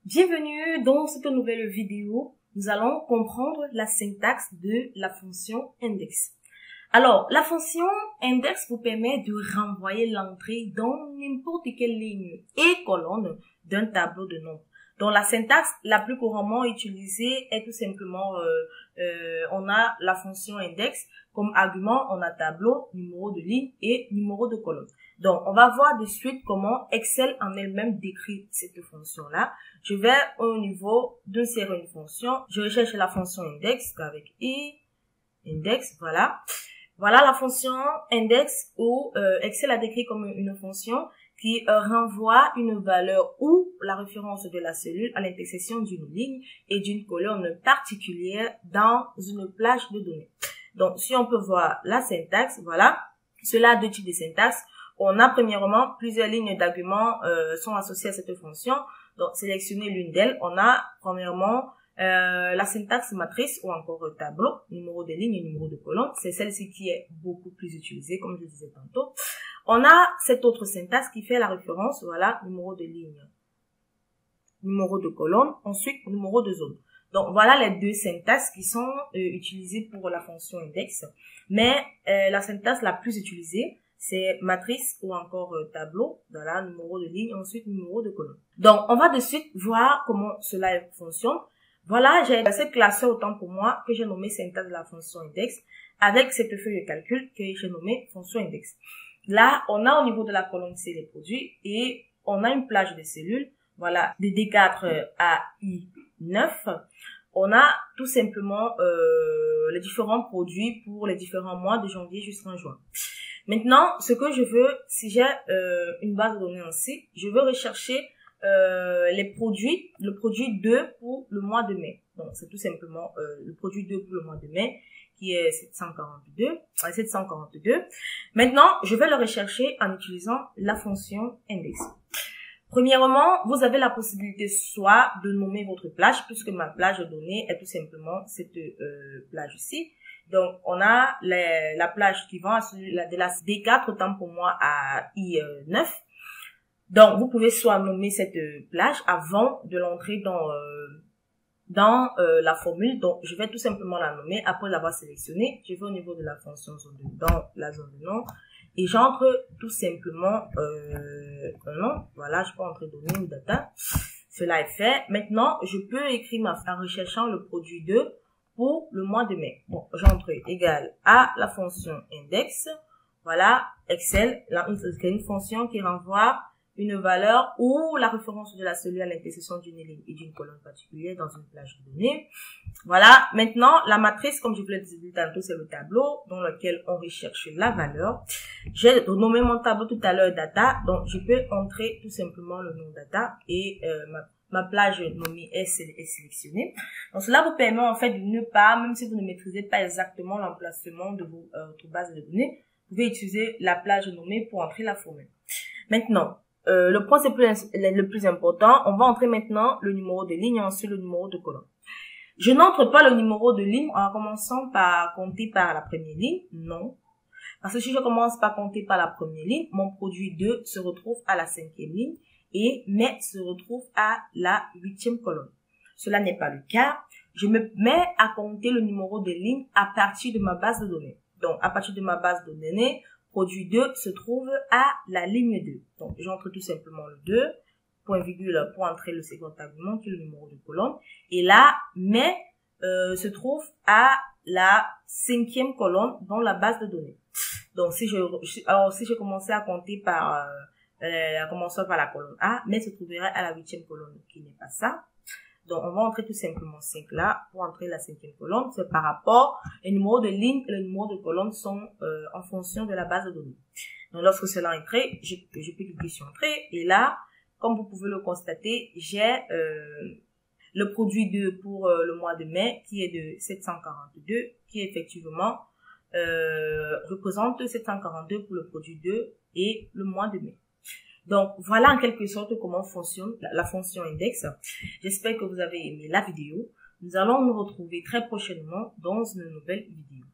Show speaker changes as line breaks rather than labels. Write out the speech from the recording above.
Bienvenue dans cette nouvelle vidéo. Nous allons comprendre la syntaxe de la fonction index. Alors, la fonction index vous permet de renvoyer l'entrée dans n'importe quelle ligne et colonne d'un tableau de nombres. Donc, la syntaxe la plus couramment utilisée est tout simplement, on a la fonction index. Comme argument, on a tableau, numéro de ligne et numéro de colonne. Donc, on va voir de suite comment Excel en elle-même décrit cette fonction-là. Je vais au niveau d'insérer une fonction. Je recherche la fonction index avec i, index, voilà. Voilà la fonction index où Excel a décrit comme une fonction qui renvoie une valeur ou la référence de la cellule à l'intersection d'une ligne et d'une colonne particulière dans une plage de données. Donc, si on peut voir la syntaxe, voilà. Cela a deux types de syntaxe. On a premièrement plusieurs lignes d'arguments sont associées à cette fonction. Donc, sélectionner l'une d'elles. On a premièrement la syntaxe matrice ou encore tableau, numéro de ligne et numéro de colonne. C'est celle-ci qui est beaucoup plus utilisée, comme je disais tantôt. On a cette autre syntaxe qui fait la référence, voilà, numéro de ligne, numéro de colonne, ensuite numéro de zone. Donc, voilà les deux syntaxes qui sont utilisées pour la fonction index. Mais la syntaxe la plus utilisée, c'est matrice ou encore tableau, voilà, numéro de ligne, ensuite numéro de colonne. Donc, on va de suite voir comment cela fonctionne. Voilà, j'ai cette classeur autant pour moi que j'ai nommé syntaxe de la fonction index avec cette feuille de calcul que j'ai nommée fonction index. Là, on a au niveau de la colonne C les produits et on a une plage de cellules, voilà, de D4 à I9. On a tout simplement les différents produits pour les différents mois de janvier jusqu'en juin. Maintenant, ce que je veux, si j'ai une base de données en C, je veux rechercher les produits, le produit 2 pour le mois de mai. Donc, c'est tout simplement le produit 2 pour le mois de mai, qui est 742. Maintenant, je vais le rechercher en utilisant la fonction index. Premièrement, vous avez la possibilité soit de nommer votre plage, puisque ma plage de données est tout simplement cette plage-ci. Donc, on a la plage qui va de la D4 autant pour moi à I9. Donc, vous pouvez soit nommer cette plage avant de l'entrer dans la formule. Donc, je vais tout simplement la nommer après l'avoir sélectionnée. Je vais au niveau de la fonction zone dans la zone de nom et j'entre tout simplement un nom. Voilà, je peux entrer données ou data. Cela est fait. Maintenant, je peux écrire en recherchant le produit 2 pour le mois de mai. Bon, j'entre égal à la fonction index. Voilà, Excel, c'est une fonction qui renvoie une valeur ou la référence de la cellule à l'intersection d'une ligne et d'une colonne particulière dans une plage de données. Voilà. Maintenant, la matrice, comme je vous l'ai dit tantôt, c'est le tableau dans lequel on recherche la valeur. J'ai nommé mon tableau tout à l'heure data, donc je peux entrer tout simplement le nom data et ma plage nommée est sélectionnée. Donc, cela vous permet en fait de ne pas, même si vous ne maîtrisez pas exactement l'emplacement de votre base de données, vous pouvez utiliser la plage nommée pour entrer la formule. Maintenant, le point le plus important, on va entrer maintenant le numéro de ligne et ensuite le numéro de colonne. Je n'entre pas le numéro de ligne en commençant par compter par la première ligne, non. Parce que si je commence par compter par la première ligne, mon produit 2 se retrouve à la 5e ligne et mai se retrouve à la 8e colonne. Cela n'est pas le cas. Je me mets à compter le numéro de ligne à partir de ma base de données. Donc, à partir de ma base de données, produit 2 se trouve à la ligne 2. Donc, j'entre tout simplement le 2, point virgule pour entrer le second argument qui est le numéro de colonne. Et là, mai se trouve à la 5e colonne dans la base de données. Donc, si je commençais à compter par commençant par la colonne A, mai se trouverait à la 8e colonne, qui n'est pas ça. Donc, on va entrer tout simplement 5 là pour entrer la 5e colonne. C'est par rapport, les numéros de ligne et le numéro de colonne sont en fonction de la base de données. Donc, lorsque cela est entré, je peux cliquer sur entrée. Et là, comme vous pouvez le constater, j'ai le produit 2 pour le mois de mai qui est de 742, qui effectivement représente 742 pour le produit 2 et le mois de mai. Donc, voilà en quelque sorte comment fonctionne la fonction index. J'espère que vous avez aimé la vidéo. Nous allons nous retrouver très prochainement dans une nouvelle vidéo.